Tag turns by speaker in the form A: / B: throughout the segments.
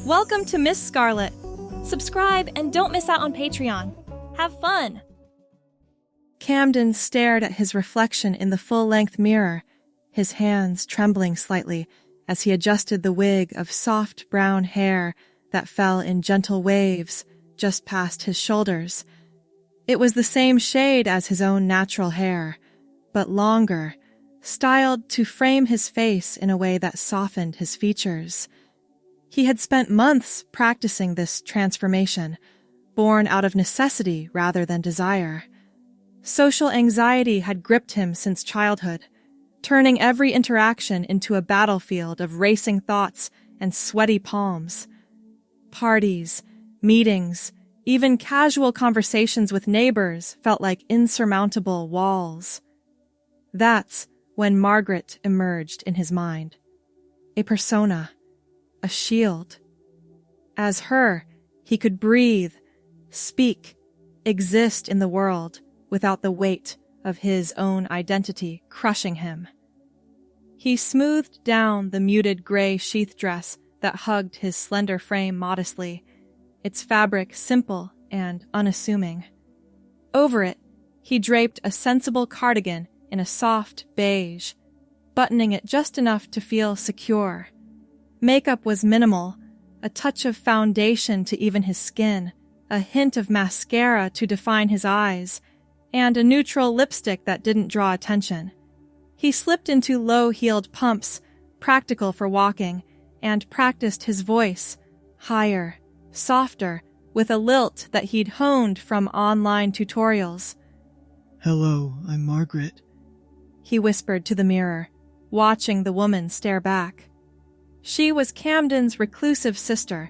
A: Welcome to Miss Scarlett. Subscribe and don't miss out on Patreon. Have fun!
B: Camden stared at his reflection in the full-length mirror, his hands trembling slightly as he adjusted the wig of soft brown hair that fell in gentle waves just past his shoulders. It was the same shade as his own natural hair, but longer, styled to frame his face in a way that softened his features. He had spent months practicing this transformation, born out of necessity rather than desire. Social anxiety had gripped him since childhood, turning every interaction into a battlefield of racing thoughts and sweaty palms. Parties, meetings, even casual conversations with neighbors felt like insurmountable walls. That's when Margaret emerged in his mind. A persona, a shield. As her, he could breathe, speak, exist in the world without the weight of his own identity crushing him. He smoothed down the muted gray sheath dress that hugged his slender frame modestly, its fabric simple and unassuming. Over it, he draped a sensible cardigan in a soft beige, buttoning it just enough to feel secure. Makeup was minimal, a touch of foundation to even his skin, a hint of mascara to define his eyes, and a neutral lipstick that didn't draw attention. He slipped into low-heeled pumps, practical for walking, and practiced his voice, higher, softer, with a lilt that he'd honed from online tutorials.
C: "Hello, I'm Margaret,"
B: he whispered to the mirror, watching the woman stare back. She was Camden's reclusive sister,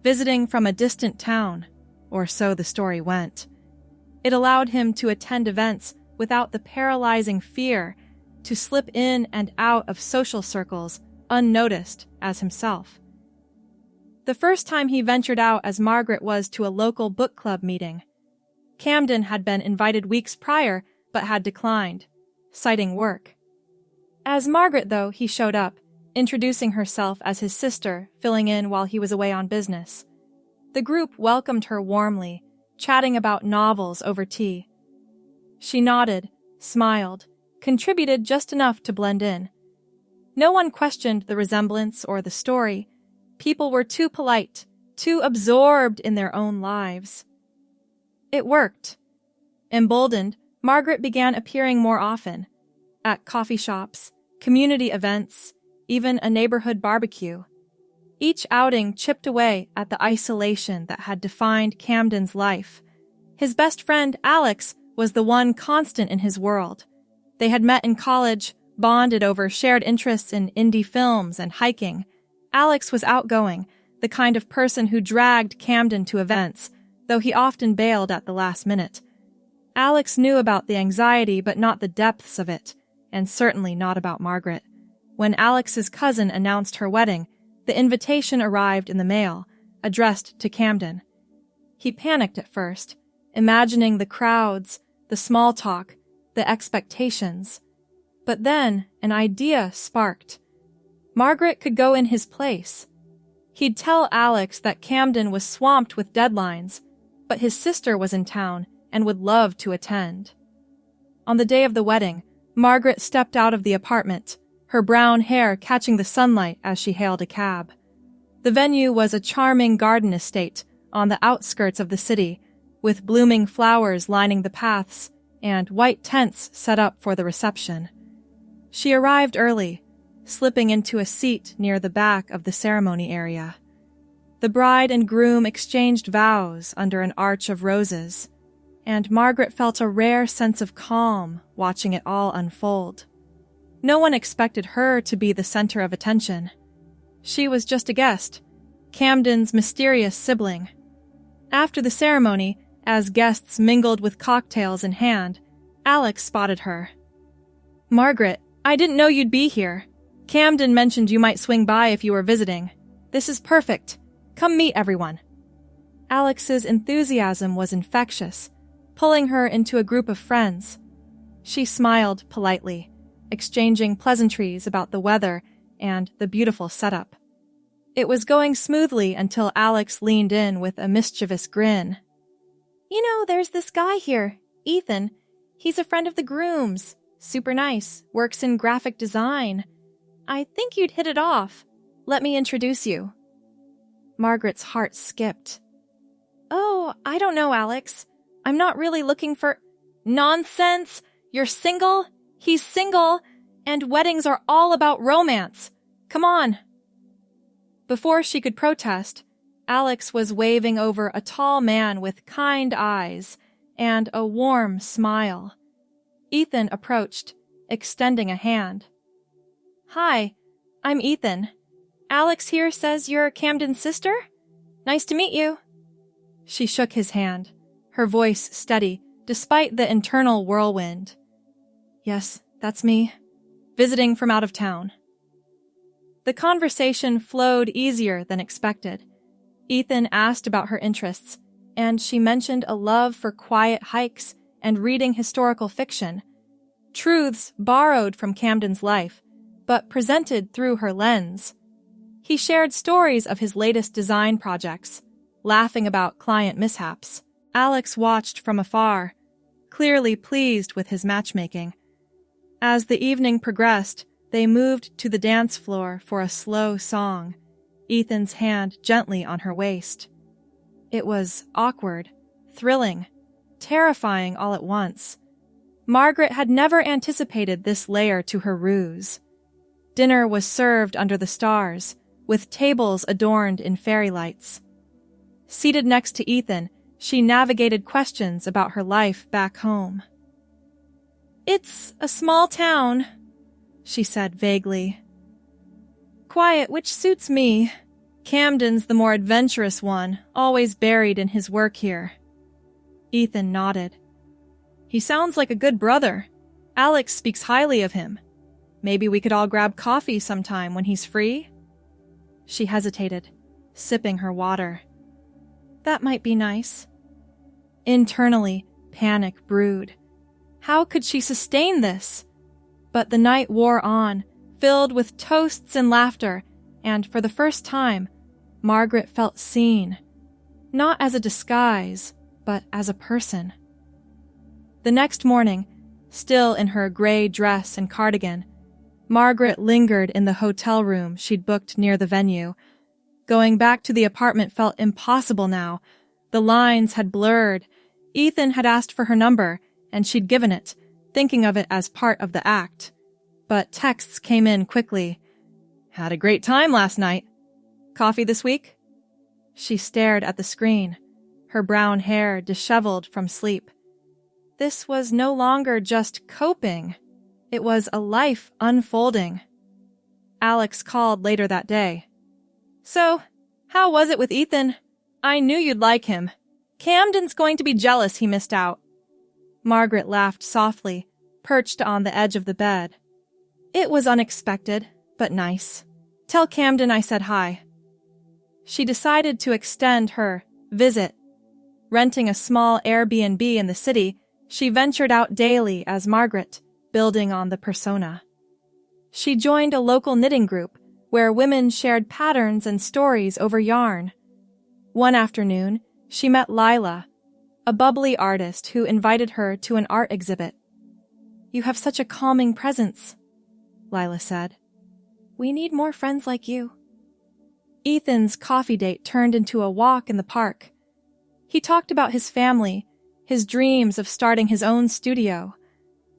B: visiting from a distant town, or so the story went. It allowed him to attend events without the paralyzing fear, to slip in and out of social circles unnoticed as himself. The first time he ventured out as Margaret was to a local book club meeting. Camden had been invited weeks prior, but had declined, citing work. As Margaret, though, he showed up, introducing herself as his sister, filling in while he was away on business. The group welcomed her warmly, chatting about novels over tea. She nodded, smiled, contributed just enough to blend in. No one questioned the resemblance or the story. People were too polite, too absorbed in their own lives. It worked. Emboldened, Margaret began appearing more often, at coffee shops, community events, even a neighborhood barbecue. Each outing chipped away at the isolation that had defined Camden's life. His best friend, Alex, was the one constant in his world. They had met in college, bonded over shared interests in indie films and hiking. Alex was outgoing, the kind of person who dragged Camden to events, though he often bailed at the last minute. Alex knew about the anxiety but not the depths of it, and certainly not about Margaret. When Alex's cousin announced her wedding, the invitation arrived in the mail, addressed to Camden. He panicked at first, imagining the crowds, the small talk, the expectations. But then an idea sparked. Margaret could go in his place. He'd tell Alex that Camden was swamped with deadlines, but his sister was in town and would love to attend. On the day of the wedding, Margaret stepped out of the apartment, her brown hair catching the sunlight as she hailed a cab. The venue was a charming garden estate on the outskirts of the city, with blooming flowers lining the paths and white tents set up for the reception. She arrived early, slipping into a seat near the back of the ceremony area. The bride and groom exchanged vows under an arch of roses, and Margaret felt a rare sense of calm watching it all unfold. No one expected her to be the center of attention. She was just a guest, Camden's mysterious sibling. After the ceremony, as guests mingled with cocktails in hand, Alex spotted her. "Margaret, I didn't know you'd be here. Camden mentioned you might swing by if you were visiting. This is perfect. Come meet everyone." Alex's enthusiasm was infectious, pulling her into a group of friends. She smiled politely, exchanging pleasantries about the weather and the beautiful setup. It was going smoothly until Alex leaned in with a mischievous grin.
A: You know, there's this guy here, Ethan. He's a friend of the groom's. Super nice, works in graphic design. I think you'd hit it off. Let me introduce you.
B: Margaret's heart skipped.
A: Oh, I don't know, Alex. I'm not really looking for... Nonsense! You're single, he's single, and weddings are all about romance. Come on.
B: Before she could protest, Alex was waving over a tall man with kind eyes and a warm smile. Ethan approached, extending a hand.
A: Hi, I'm Ethan. Alex here says you're Camden's sister? Nice to meet you.
B: She shook his hand, her voice steady despite the internal whirlwind. Yes, that's me. Visiting from out of town. The conversation flowed easier than expected. Ethan asked about her interests, and she mentioned a love for quiet hikes and reading historical fiction, truths borrowed from Camden's life, but presented through her lens. He shared stories of his latest design projects, laughing about client mishaps. Alex watched from afar, clearly pleased with his matchmaking. As the evening progressed, they moved to the dance floor for a slow song, Ethan's hand gently on her waist. It was awkward, thrilling, terrifying all at once. Margaret had never anticipated this layer to her ruse. Dinner was served under the stars, with tables adorned in fairy lights. Seated next to Ethan, she navigated questions about her life back home.
A: It's a small town,
B: she said vaguely.
A: Quiet, which suits me.
B: Camden's the more adventurous one, always buried in his work here. Ethan nodded. He sounds like a good brother. Alex speaks highly of him. Maybe we could all grab coffee sometime when he's free? She hesitated, sipping her water.
A: That might be nice.
B: Internally, panic brewed. How could she sustain this? But the night wore on, filled with toasts and laughter, and for the first time, Margaret felt seen. Not as a disguise, but as a person. The next morning, still in her gray dress and cardigan, Margaret lingered in the hotel room she'd booked near the venue. Going back to the apartment felt impossible now. The lines had blurred. Ethan had asked for her number, and she'd given it, thinking of it as part of the act. But texts came in quickly. Had a great time last night. Coffee this week? She stared at the screen, her brown hair disheveled from sleep. This was no longer just coping. It was a life unfolding. Alex called later that day. So, how was it with Ethan? I knew you'd like him. Camden's going to be jealous he missed out. Margaret laughed softly, perched on the edge of the bed. It was unexpected, but nice. Tell Camden I said hi. She decided to extend her visit. Renting a small Airbnb in the city, she ventured out daily as Margaret, building on the persona. She joined a local knitting group where women shared patterns and stories over yarn. One afternoon, she met Lila, a bubbly artist who invited her to an art exhibit. You have such a calming presence, Lila said. We need more friends like you. Ethan's coffee date turned into a walk in the park. He talked about his family, his dreams of starting his own studio.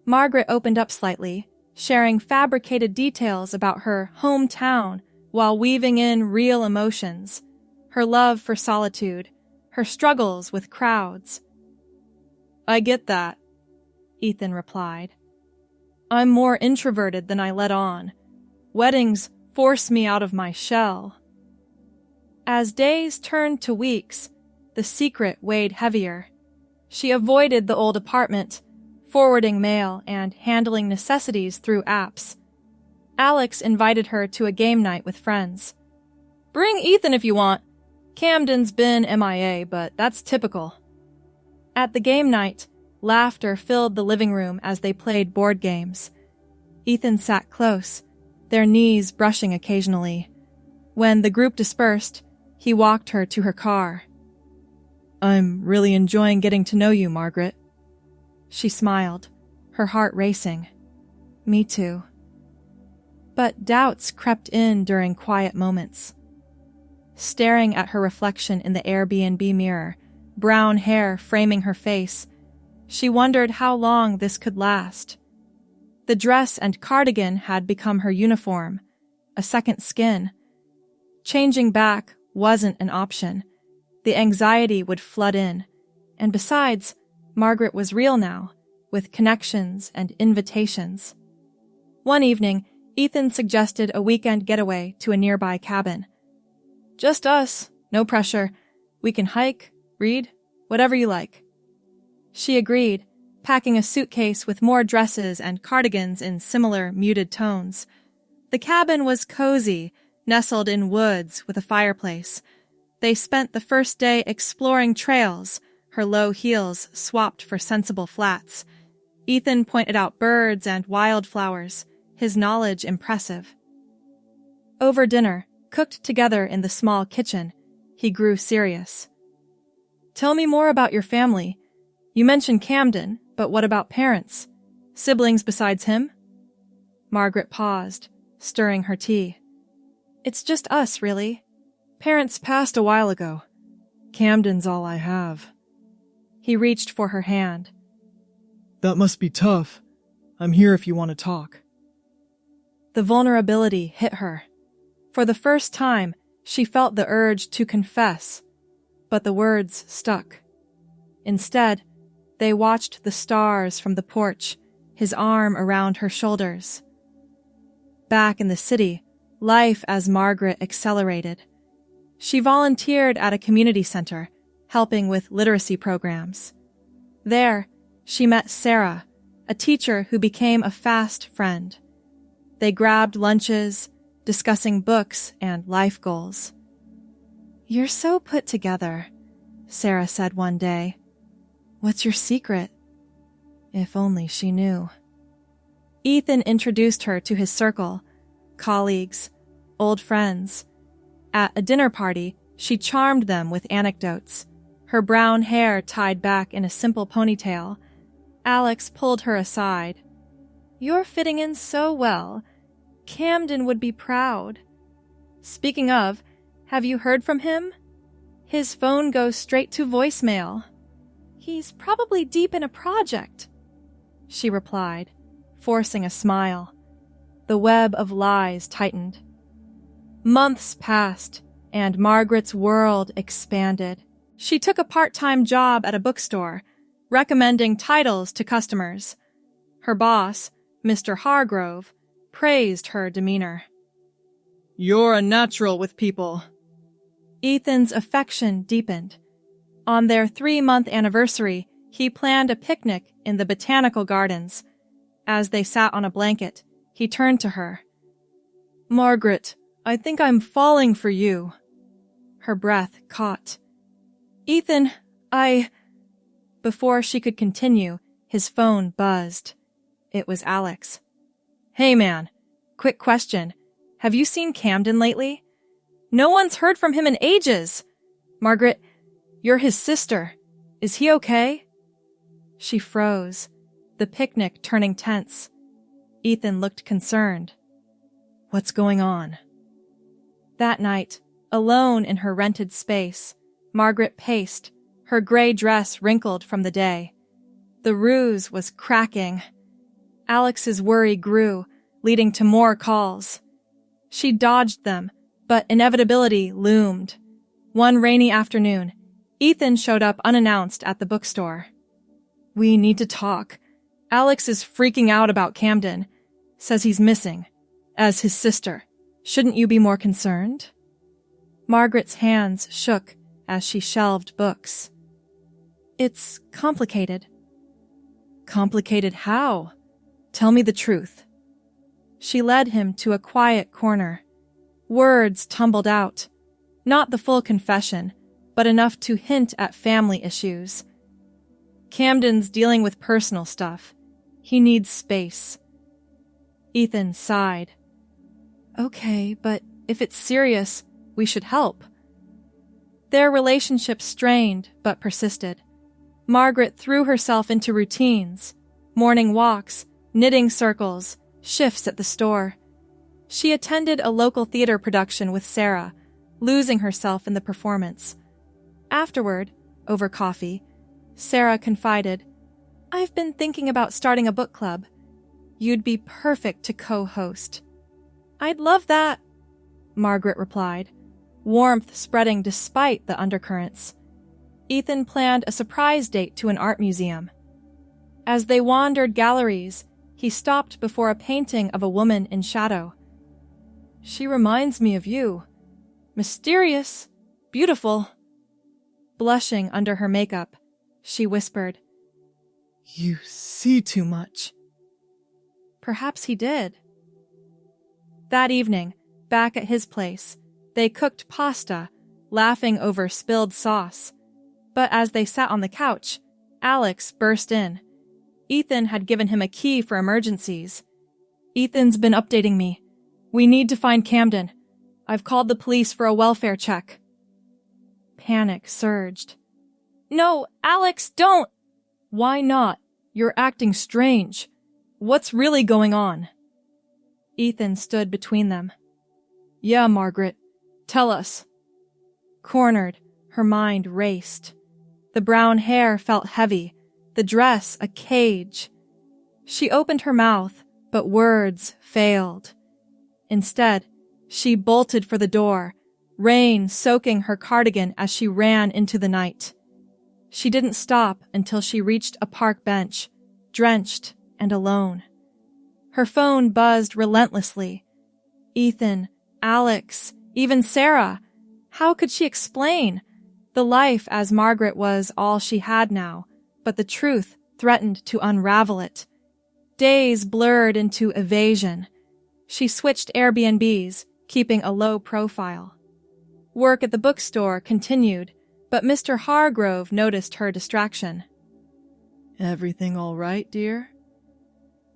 B: Margaret opened up slightly, sharing fabricated details about her hometown while weaving in real emotions, her love for solitude, her struggles with crowds. I get that, Ethan replied. I'm more introverted than I let on. Weddings force me out of my shell. As days turned to weeks, the secret weighed heavier. She avoided the old apartment, forwarding mail and handling necessities through apps. Alex invited her to a game night with friends. Bring Ethan if you want. Camden's been MIA, but that's typical. At the game night, laughter filled the living room as they played board games. Ethan sat close, their knees brushing occasionally. When the group dispersed, he walked her to her car. "I'm really enjoying getting to know you, Margaret." She smiled, her heart racing. "Me too." But doubts crept in during quiet moments. Staring at her reflection in the Airbnb mirror, brown hair framing her face, she wondered how long this could last. The dress and cardigan had become her uniform, a second skin. Changing back wasn't an option. The anxiety would flood in. And besides, Margaret was real now, with connections and invitations. One evening, Ethan suggested a weekend getaway to a nearby cabin. "Just us, no pressure. We can hike, read, whatever you like." She agreed, packing a suitcase with more dresses and cardigans in similar muted tones. The cabin was cozy, nestled in woods with a fireplace. They spent the first day exploring trails, her low heels swapped for sensible flats. Ethan pointed out birds and wildflowers, his knowledge impressive. Over dinner, cooked together in the small kitchen, he grew serious. "Tell me more about your family. You mentioned Camden, but what about parents? Siblings besides him?" Margaret paused, stirring her tea. "It's just us, really. Parents passed a while ago. Camden's all I have." He reached for her hand.
C: That must be tough. I'm here if you want to talk.
B: The vulnerability hit her. For the first time, she felt the urge to confess, but the words stuck. Instead, they watched the stars from the porch, his arm around her shoulders. Back in the city, life as Margaret accelerated. She volunteered at a community center, helping with literacy programs. There, she met Sarah, a teacher who became a fast friend. They grabbed lunches, discussing books and life goals. "You're so put together," Sarah said one day. "What's your secret?" If only she knew. Ethan introduced her to his circle, colleagues, old friends. At a dinner party, she charmed them with anecdotes, her brown hair tied back in a simple ponytail. Alex pulled her aside. "You're fitting in so well. Camden would be proud. Speaking of, have you heard from him? His phone goes straight to voicemail." "He's probably deep in a project," she replied, forcing a smile. The web of lies tightened. Months passed, and Margaret's world expanded. She took a part-time job at a bookstore, recommending titles to customers. Her boss, Mr. Hargrove, praised her demeanor. "You're a natural with people." Ethan's affection deepened. On their 3-month anniversary, he planned a picnic in the botanical gardens. As they sat on a blanket, he turned to her. "Margaret, I think I'm falling for you." Her breath caught. "Ethan, Before she could continue, his phone buzzed. It was Alex. "Hey man, quick question. Have you seen Camden lately? No one's heard from him in ages. Margaret, you're his sister. Is he okay?" She froze, the picnic turning tense. Ethan looked concerned. "What's going on?" That night, alone in her rented space, Margaret paced, her gray dress wrinkled from the day. The ruse was cracking. Alex's worry grew, leading to more calls. She dodged them, but inevitability loomed. One rainy afternoon, Ethan showed up unannounced at the bookstore. "We need to talk. Alex is freaking out about Camden. Says he's missing. As his sister. Shouldn't you be more concerned?" Margaret's hands shook as she shelved books. "It's complicated." "Complicated how? Tell me the truth." She led him to a quiet corner. Words tumbled out. Not the full confession, but enough to hint at family issues. "Camden's dealing with personal stuff. He needs space." Ethan sighed. "Okay, but
A: If it's serious, we should help. Their relationship strained but persisted. Margaret threw herself into routines, morning walks, knitting circles, shifts at the store. She attended a local theater production with Sarah, losing herself in the performance. Afterward, over coffee, Sarah confided, "I've been thinking about starting a book club. You'd be perfect to co-host." "I'd love that," Margaret replied, warmth spreading despite the undercurrents. Ethan planned a surprise date to an art museum. As they wandered galleries, he stopped before a painting of a woman in shadow. "She reminds me of you. Mysterious, beautiful." Blushing under her makeup, she whispered,
C: You see too much.
A: Perhaps he did. That evening, back at his place, they cooked pasta, laughing over spilled sauce. But as they sat on the couch, Alex burst in. Ethan had given him a key for emergencies. "Ethan's been updating me. We need to find Camden. I've called the police for a welfare check." Panic surged. "No, Alex, don't!" "Why not? You're acting strange. What's really going on?" Ethan stood between them. "Yeah, Margaret. Tell us." Cornered, her mind raced. The brown hair felt heavy, the dress a cage. She opened her mouth, but words failed. Instead, she bolted for the door, rain soaking her cardigan as she ran into the night. She didn't stop until she reached a park bench, drenched and alone. Her phone buzzed relentlessly. Ethan, Alex, even Sarah. How could she explain? The life as Margaret was all she had now, but the truth threatened to unravel it. Days blurred into evasion. She switched Airbnbs, keeping a low profile. Work at the bookstore continued, but Mr. Hargrove noticed her distraction.
C: Everything all right, dear?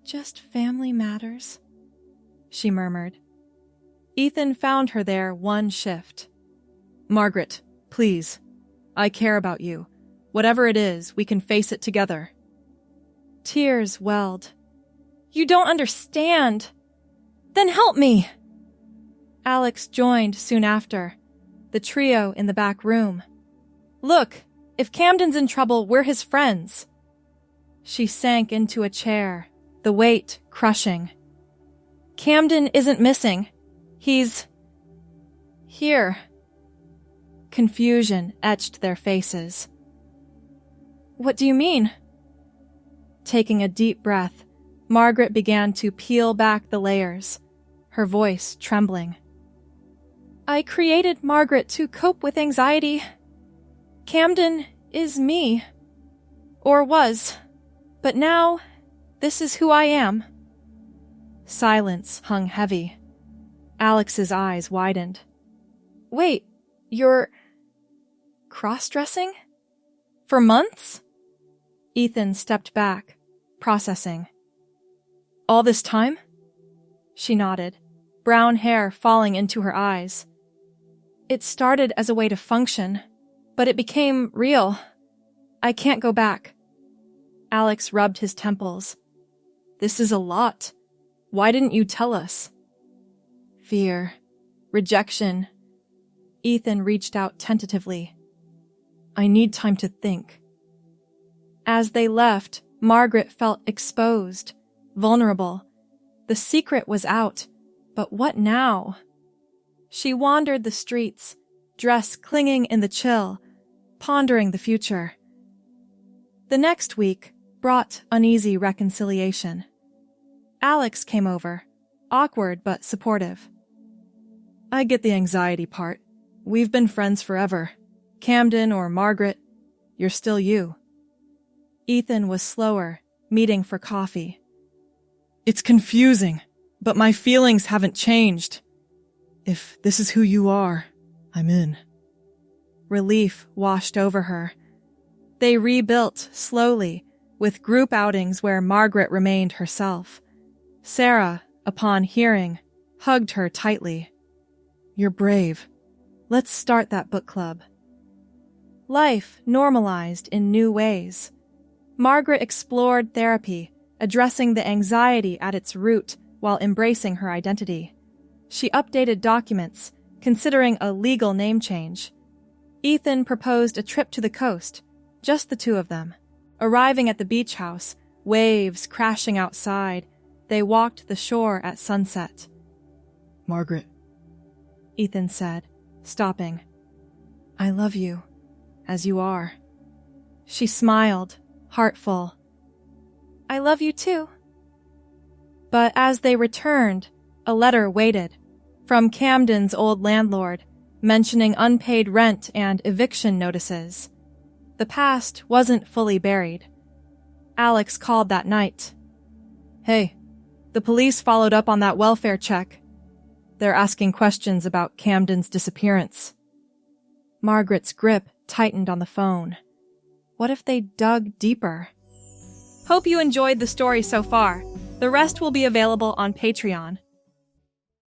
A: "Just family matters," she murmured. Ethan found her there one shift. "Margaret, please. I care about you. Whatever it is, we can face it together." Tears welled. "You don't understand. Then help me." Alex joined soon after, the trio in the back room. "Look, if Camden's in trouble, we're his friends." She sank into a chair, the weight crushing. "Camden isn't missing. He's here." Confusion etched their faces. "What do you mean?" Taking a deep breath, Margaret began to peel back the layers, her voice trembling. "I created Margaret to cope with anxiety. Camden is me. Or was. But now, this is who I am." Silence hung heavy. Alex's eyes widened. "Wait, you're crossdressing? For months?" Ethan stepped back, processing. "All this time?" She nodded, brown hair falling into her eyes. "It started as a way to function, but it became real. I can't go back." Alex rubbed his temples. "This is a lot. Why didn't you tell us?" Fear. Rejection. Ethan reached out tentatively. "I need time to think." As they left, Margaret felt exposed, vulnerable. The secret was out, but what now? She wandered the streets, dress clinging in the chill, pondering the future. The next week brought uneasy reconciliation. Alex came over, awkward but supportive. "I get the anxiety part. We've been friends forever. Camden or Margaret, you're still you." Ethan was slower, meeting for coffee. "It's confusing, but my feelings haven't changed. If this is who you are, I'm in." Relief washed over her. They rebuilt slowly, with group outings where Margaret remained herself. Sarah, upon hearing, hugged her tightly.
B: You're brave. Let's start that book club.
A: Life normalized in new ways. Margaret explored therapy, addressing the anxiety at its root while embracing her identity. She updated documents, considering a legal name change. Ethan proposed a trip to the coast, just the two of them. Arriving at the beach house, waves crashing outside, they walked the shore at sunset.
C: Margaret,
A: Ethan said, stopping.
B: I love you, as you are.
A: She smiled, heartful. I love you too. But as they returned, a letter waited, from Camden's old landlord, mentioning unpaid rent and eviction notices. The past wasn't fully buried. Alex called that night. Hey, the police followed up on that welfare check. They're asking questions about Camden's disappearance. Margaret's grip tightened on the phone. What if they dug deeper? Hope you enjoyed the story so far. The rest will be available on Patreon.